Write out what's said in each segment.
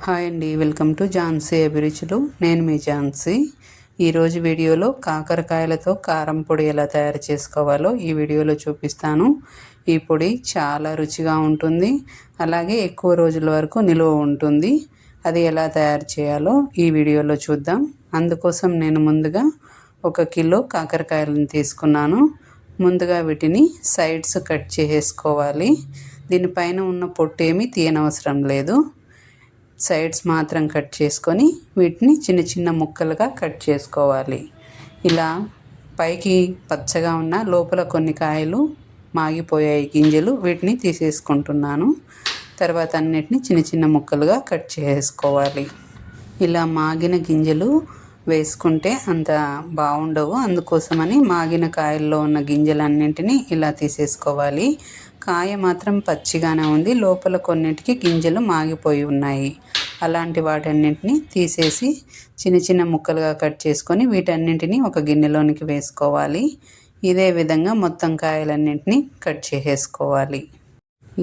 Hi అండి, welcome to Jhansi అభిరుచులు. నేను మీ ఝాన్సీ. ఈరోజు వీడియోలో కాకరకాయలతో కారం పొడి ఎలా తయారు చేసుకోవాలో ఈ వీడియోలో చూపిస్తాను. ఈ పొడి చాలా రుచిగా ఉంటుంది, అలాగే ఎక్కువ రోజుల వరకు నిలువ ఉంటుంది. అది ఎలా తయారు చేయాలో ఈ వీడియోలో చూద్దాం. అందుకోసం నేను ముందుగా 1 కిలో కాకరకాయలను తీసుకున్నాను. ముందుగా వీటిని సైడ్స్ కట్ చేసుకోవాలి. దీనిపైన ఉన్న పొట్టు ఏమీ తీయనవసరం లేదు. సైడ్స్ మాత్రం కట్ చేసుకొని వీటిని చిన్న చిన్న ముక్కలుగా కట్ చేసుకోవాలి. ఇలా పైకి పచ్చగా ఉన్న లోపల కొన్ని కాయలు మాగిపోయాయి గింజలు, వీటిని తీసేసుకుంటున్నాను. తర్వాత అన్నిటిని చిన్న చిన్న ముక్కలుగా కట్ చేసుకోవాలి. ఇలా మాగిన గింజలు వేసుకుంటే అంత బాగుండవు, అందుకోసమని మాగిన కాయల్లో ఉన్న గింజలన్నింటినీ ఇలా తీసేసుకోవాలి. కాయ మాత్రం పచ్చిగానే ఉంది, లోపల కొన్నిటికి గింజలు మాగిపోయి ఉన్నాయి. అలాంటి వాటన్నింటినీ తీసేసి చిన్న చిన్న ముక్కలుగా కట్ చేసుకొని వీటన్నింటినీ ఒక గిన్నెలోనికి వేసుకోవాలి. ఇదే విధంగా మొత్తం కాయలన్నింటినీ కట్ చేసేసుకోవాలి.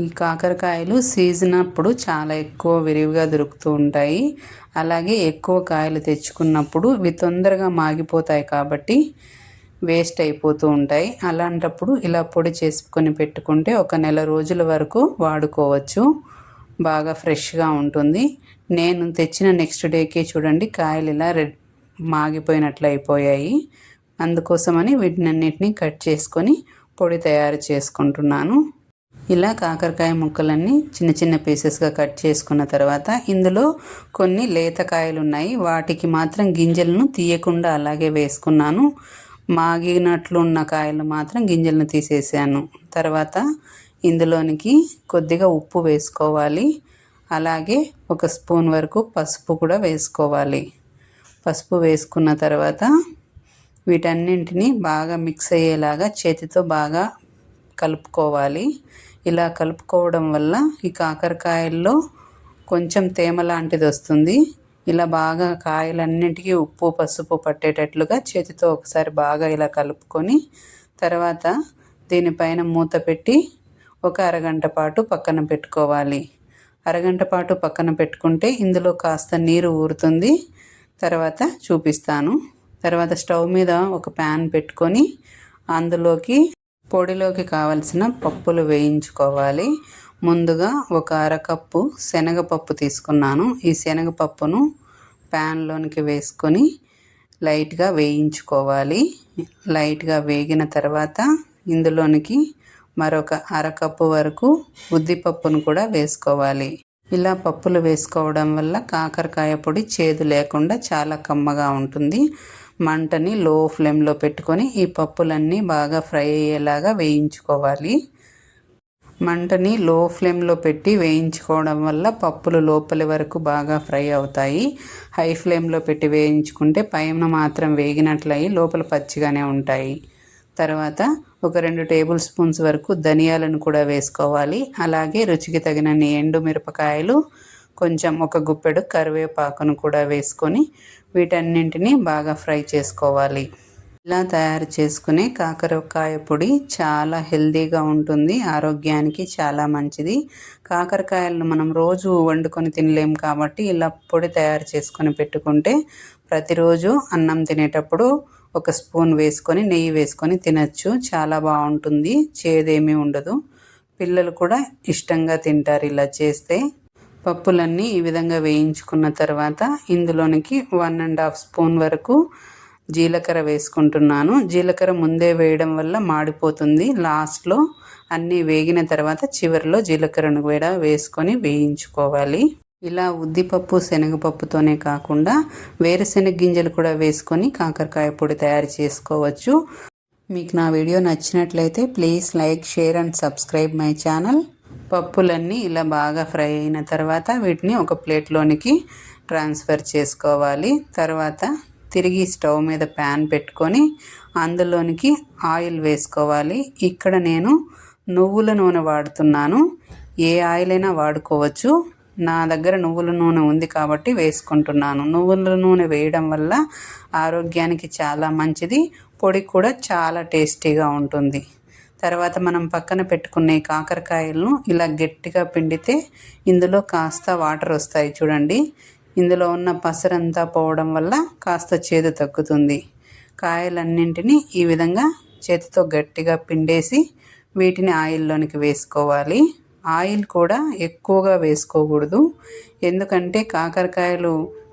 ఈ కాకరకాయలు సీజన్ అప్పుడు చాలా ఎక్కువ విరివిగా దొరుకుతూ ఉంటాయి. అలాగే ఎక్కువ కాయలు తెచ్చుకున్నప్పుడు ఇవి తొందరగా మాగిపోతాయి కాబట్టి వేస్ట్ అయిపోతూ ఉంటాయి. అలాంటప్పుడు ఇలా పొడి చేసుకొని పెట్టుకుంటే 1 నెల రోజుల వరకు వాడుకోవచ్చు. బాగా ఫ్రెష్గా ఉంటుంది. నేను తెచ్చిన నెక్స్ట్ డేకే చూడండి కాయలు ఇలా మాగిపోయినట్లు అయిపోయాయి. అందుకోసమని వీటినన్నిటినీ కట్ చేసుకొని పొడి తయారు చేసుకుంటున్నాను. ఇలా కాకరకాయ ముక్కలన్నీ చిన్న చిన్న పీసెస్గా కట్ చేసుకున్న తర్వాత ఇందులో కొన్ని లేత కాయలు ఉన్నాయి, వాటికి మాత్రం గింజలను తీయకుండా అలాగే వేసుకున్నాను. మాగినట్లు ఉన్న కాయలు మాత్రం గింజలను తీసేసాను. తర్వాత ఇందులోనికి కొద్దిగా ఉప్పు వేసుకోవాలి. అలాగే 1 స్పూన్ వరకు పసుపు కూడా వేసుకోవాలి. పసుపు వేసుకున్న తర్వాత వీటన్నింటినీ బాగా మిక్స్ అయ్యేలాగా చేతితో బాగా కలుపుకోవాలి. ఇలా కలుపుకోవడం వల్ల ఈ కాకరకాయల్లో కొంచెం తేమ లాంటిది వస్తుంది. ఇలా బాగా కాయలన్నింటికి ఉప్పు పసుపు పట్టేటట్లుగా చేతితో ఒకసారి బాగా ఇలా కలుపుకొని తర్వాత దీనిపైన మూత పెట్టి 1 అరగంట పాటు పక్కన పెట్టుకోవాలి. అరగంట పాటు పక్కన పెట్టుకుంటే ఇందులో కాస్త నీరు ఊరుతుంది. తర్వాత చూపిస్తాను. తర్వాత స్టవ్ మీద ఒక ప్యాన్ పెట్టుకొని అందులోకి పొడిలోకి కావలసిన పప్పులు వేయించుకోవాలి. ముందుగా 1 అరకప్పు శనగపప్పు తీసుకున్నాను. ఈ శనగపప్పును ప్యాన్లోనికి వేసుకొని లైట్గా వేయించుకోవాలి. లైట్గా వేగిన తర్వాత ఇందులోనికి మరొక అరకప్పు వరకు ఉద్దిపప్పును కూడా వేసుకోవాలి. ఇలా పప్పులు వేసుకోవడం వల్ల కాకరకాయ పొడి చేదు లేకుండా చాలా కమ్మగా ఉంటుంది. మంటని లో ఫ్లేమ్లో పెట్టుకొని ఈ పప్పులన్నీ బాగా ఫ్రై అయ్యేలాగా వేయించుకోవాలి. మంటని లో ఫ్లేమ్లో పెట్టి వేయించుకోవడం వల్ల పప్పులు లోపలి వరకు బాగా ఫ్రై అవుతాయి. హై ఫ్లేమ్లో పెట్టి వేయించుకుంటే పైన మాత్రం వేగినట్లయి లోపల పచ్చిగానే ఉంటాయి. తర్వాత ఒక 2 టేబుల్ స్పూన్స్ వరకు ధనియాలను కూడా వేసుకోవాలి. అలాగే రుచికి తగినన్ని ఎండు మిరపకాయలు, కొంచెం 1 గుప్పెడు కరివేపాకును కూడా వేసుకొని వీటన్నింటినీ బాగా ఫ్రై చేసుకోవాలి. ఇలా తయారు చేసుకునే కాకరకాయ పొడి చాలా హెల్తీగా ఉంటుంది, ఆరోగ్యానికి చాలా మంచిది. కాకరకాయలను మనం రోజు వండుకొని తినలేం కాబట్టి ఇలా పొడి తయారు చేసుకొని పెట్టుకుంటే ప్రతిరోజు అన్నం తినేటప్పుడు 1 స్పూన్ వేసుకొని నెయ్యి వేసుకొని తినచ్చు. చాలా బాగుంటుంది, చేదేమీ ఉండదు. పిల్లలు కూడా ఇష్టంగా తింటారు ఇలా చేస్తే. పప్పులన్నీ ఈ విధంగా వేయించుకున్న తర్వాత ఇందులోనికి 1½ స్పూన్ వరకు జీలకర్ర వేసుకుంటున్నాను. జీలకర్ర ముందే వేయడం వల్ల మాడిపోతుంది. లాస్ట్లో అన్నీ వేగిన తర్వాత చివరిలో జీలకర్రను కూడా వేసుకొని వేయించుకోవాలి. ఇలా ఉద్దిపప్పు శనగపప్పుతోనే కాకుండా వేరుశెనగ గింజలు కూడా వేసుకొని కాకరకాయ పొడి తయారు చేసుకోవచ్చు. మీకు నా వీడియో నచ్చినట్లయితే please like, share and subscribe my channel. పప్పులన్నీ ఇలా బాగా ఫ్రై అయిన తర్వాత వీటిని ఒక ప్లేట్లోనికి ట్రాన్స్ఫర్ చేసుకోవాలి. తర్వాత తిరిగి స్టవ్ మీద ప్యాన్ పెట్టుకొని అందులోనికి ఆయిల్ వేసుకోవాలి. ఇక్కడ నేను నువ్వుల నూనె వాడుతున్నాను. ఏ ఆయిల్ అయినా వాడుకోవచ్చు. నా దగ్గర నువ్వుల నూనె ఉంది కాబట్టి వేసుకుంటున్నాను. నువ్వుల నూనె వేయడం వల్ల ఆరోగ్యానికి చాలా మంచిది. పొడి కూడా చాలా టేస్టీగా ఉంటుంది. తర్వాత మనం పక్కన పెట్టుకునే కాకరకాయలను ఇలా గట్టిగా పిండితే ఇందులో కాస్త వాటర్ వస్తాయి చూడండి. ఇందులో ఉన్న పసరంతా పోవడం వల్ల కాస్త చేదు తగ్గుతుంది. కాయలన్నింటినీ ఈ విధంగా చేతితో గట్టిగా పిండేసి వీటిని ఆయిల్లోనికి వేసుకోవాలి. ఆయిల్ కూడా ఎక్కువగా వేసుకోకూడదు, ఎందుకంటే కాకరకాయలు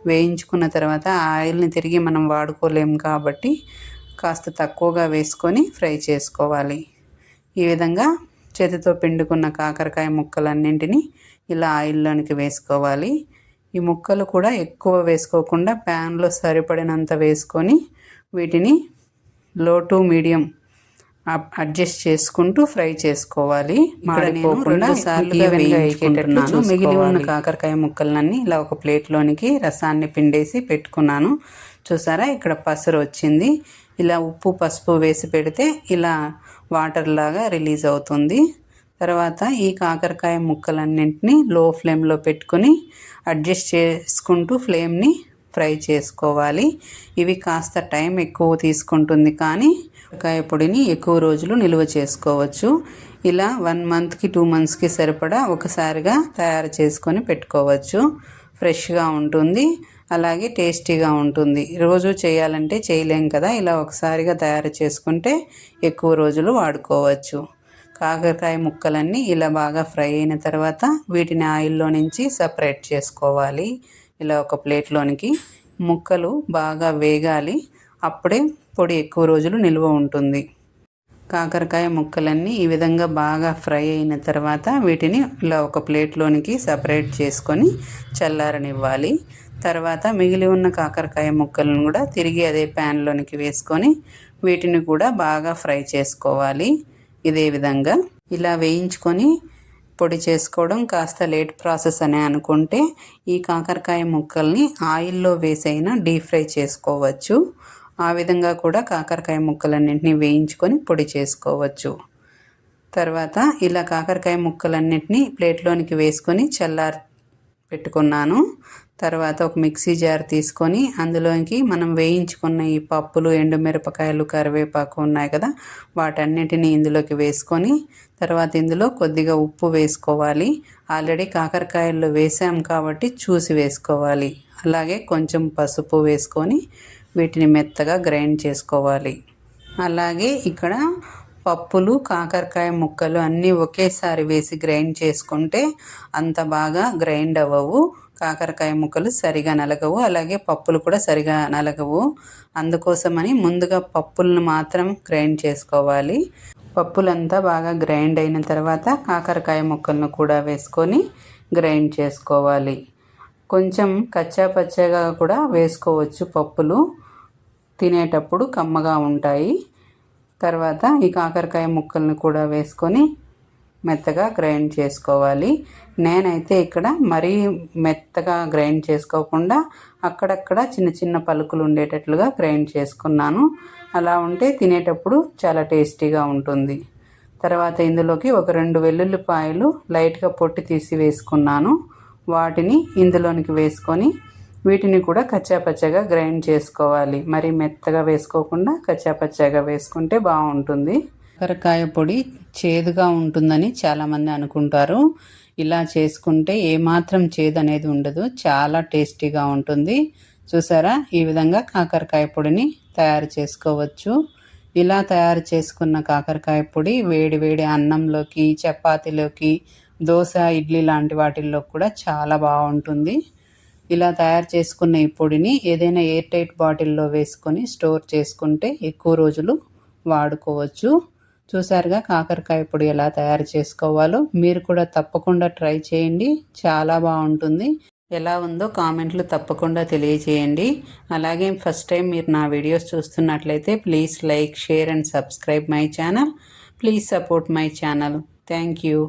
వేయించుకున్న తర్వాత ఆ ఆయిల్ని తిరిగి మనం వాడుకోలేము కాబట్టి కాస్త తక్కువగా వేసుకొని ఫ్రై చేసుకోవాలి. ఈ విధంగా చేతితో పిండుకున్న కాకరకాయ ముక్కలన్నింటినీ ఇలా ఆయిల్లోనికి వేసుకోవాలి. ఈ ముక్కలు కూడా ఎక్కువ వేసుకోకుండా ప్యాన్లో సరిపడినంత వేసుకొని వీటిని లో టు మీడియం అడ్జస్ట్ చేసుకుంటూ ఫ్రై చేసుకోవాలి. మాడిపోకుండా వేయించుకుంటున్నాను. మిగిలి ఉన్న కాకరకాయ ముక్కలన్నీ ఇలా ఒక ప్లేట్లోనికి రసాన్ని పిండేసి పెట్టుకున్నాను. చూసారా, ఇక్కడ పసరు వచ్చింది. ఇలా ఉప్పు పసుపు వేసి పెడితే ఇలా వాటర్ లాగా రిలీజ్ అవుతుంది. తర్వాత ఈ కాకరకాయ ముక్కలన్నింటినీ లో ఫ్లేమ్లో పెట్టుకొని అడ్జస్ట్ చేసుకుంటూ ఫ్లేమ్ని ఫ్రై చేసుకోవాలి. ఇవి కాస్త టైం ఎక్కువ తీసుకుంటుంది, కానీ కాకరకాయ పొడిని ఎక్కువ రోజులు నిల్వ చేసుకోవచ్చు. ఇలా 1 మంత్కి 2 మంత్స్కి సరిపడా ఒకసారిగా తయారు చేసుకొని పెట్టుకోవచ్చు. ఫ్రెష్గా ఉంటుంది, అలాగే టేస్టీగా ఉంటుంది. రోజు చేయాలంటే చేయలేం కదా, ఇలా ఒకసారిగా తయారు చేసుకుంటే ఎక్కువ రోజులు వాడుకోవచ్చు. కాకరకాయ ముక్కలన్నీ ఇలా బాగా ఫ్రై అయిన తర్వాత వీటిని ఆయిల్లో నుంచి సపరేట్ చేసుకోవాలి. ఇలా ఒక ప్లేట్లోనికి ముక్కలు బాగా వేగాలి, అప్పుడే పొడి ఎక్కువ రోజులు నిల్వ ఉంటుంది. కాకరకాయ ముక్కలన్నీ ఈ విధంగా బాగా ఫ్రై అయిన తర్వాత వీటిని ఇలా ఒక ప్లేట్లోనికి సపరేట్ చేసుకొని చల్లారనివ్వాలి. తర్వాత మిగిలి ఉన్న కాకరకాయ ముక్కలను కూడా తిరిగి అదే ప్యాన్లోనికి వేసుకొని వీటిని కూడా బాగా ఫ్రై చేసుకోవాలి. ఇదే విధంగా ఇలా వేయించుకొని పొడి చేసుకోవడం కాస్త లేట్ ప్రాసెస్ అని అనుకుంటే ఈ కాకరకాయ ముక్కల్ని ఆయిల్లో వేసైనా డీప్ ఫ్రై చేసుకోవచ్చు. ఆ విధంగా కూడా కాకరకాయ ముక్కలన్నింటినీ వేయించుకొని పొడి చేసుకోవచ్చు. తర్వాత ఇలా కాకరకాయ ముక్కలన్నింటినీ ప్లేట్లోనికి వేసుకొని పెట్టుకున్నాను. తర్వాత ఒక మిక్సీ జార్ తీసుకొని అందులోకి మనం వేయించుకున్న ఈ పప్పులు, ఎండుమిరపకాయలు, కరివేపాకు ఉన్నాయి కదా, వాటన్నిటిని ఇందులోకి వేసుకొని తర్వాత ఇందులో కొద్దిగా ఉప్పు వేసుకోవాలి. ఆల్రెడీ కాకరకాయల్లో వేసాం కాబట్టి చూసి వేసుకోవాలి. అలాగే కొంచెం పసుపు వేసుకొని వీటిని మెత్తగా గ్రైండ్ చేసుకోవాలి. అలాగే ఇక్కడ పప్పులు, కాకరకాయ ముక్కలు అన్నీ ఒకేసారి వేసి గ్రైండ్ చేసుకుంటే అంత బాగా గ్రైండ్ అవ్వవు. కాకరకాయ ముక్కలు సరిగా నలగవు, అలాగే పప్పులు కూడా సరిగా నలగవు. అందుకోసమని ముందుగా పప్పులను మాత్రం గ్రైండ్ చేసుకోవాలి. పప్పులంతా బాగా గ్రైండ్ అయిన తర్వాత కాకరకాయ ముక్కలను కూడా వేసుకొని గ్రైండ్ చేసుకోవాలి. కొంచెం కచ్చా పచ్చగా కూడా వేసుకోవచ్చు, పప్పులు తినేటప్పుడు కమ్మగా ఉంటాయి. తర్వాత ఈ కాకరకాయ ముక్కలను కూడా వేసుకొని మెత్తగా గ్రైండ్ చేసుకోవాలి. నేనైతే ఇక్కడ మరీ మెత్తగా గ్రైండ్ చేసుకోకుండా అక్కడక్కడ చిన్న చిన్న పలుకులు ఉండేటట్లుగా గ్రైండ్ చేసుకున్నాను. అలా ఉంటే తినేటప్పుడు చాలా టేస్టీగా ఉంటుంది. తర్వాత ఇందులోకి ఒక 2 వెల్లుల్లిపాయలు లైట్గా పొట్టి తీసి వేసుకున్నాను. వాటిని ఇందులోనికి వేసుకొని వీటిని కూడా కచ్చాపచ్చగా గ్రైండ్ చేసుకోవాలి. మరి మెత్తగా వేసుకోకుండా కచ్చాపచ్చగా వేసుకుంటే బాగుంటుంది. కాకరకాయ పొడి చేదుగా ఉంటుందని చాలామంది అనుకుంటారు. ఇలా చేసుకుంటే ఏమాత్రం చేదు అనేది ఉండదు, చాలా టేస్టీగా ఉంటుంది. చూసారా, ఈ విధంగా కాకరకాయ పొడిని తయారు చేసుకోవచ్చు. ఇలా తయారు చేసుకున్న కాకరకాయ పొడి వేడి వేడి అన్నంలోకి, చపాతీలోకి, దోశ, ఇడ్లీ లాంటి వాటిల్లో కూడా చాలా బాగుంటుంది. ఇలా తయారు చేసుకున్న ఈ పొడిని ఏదైనా ఎయిర్ టైట్ బాటిల్లో వేసుకొని స్టోర్ చేసుకుంటే ఎక్కువ రోజులు వాడుకోవచ్చు. చూసారుగా కాకరకాయ పొడి ఎలా తయారు చేసుకోవాలో. మీరు కూడా తప్పకుండా ట్రై చేయండి, చాలా బాగుంటుంది. ఎలా ఉందో కామెంట్లు తప్పకుండా తెలియజేయండి. అలాగే ఫస్ట్ టైం మీరు నా వీడియోస్ చూస్తున్నట్లయితే please like, share and subscribe my channel. Please support my channel. Thank you.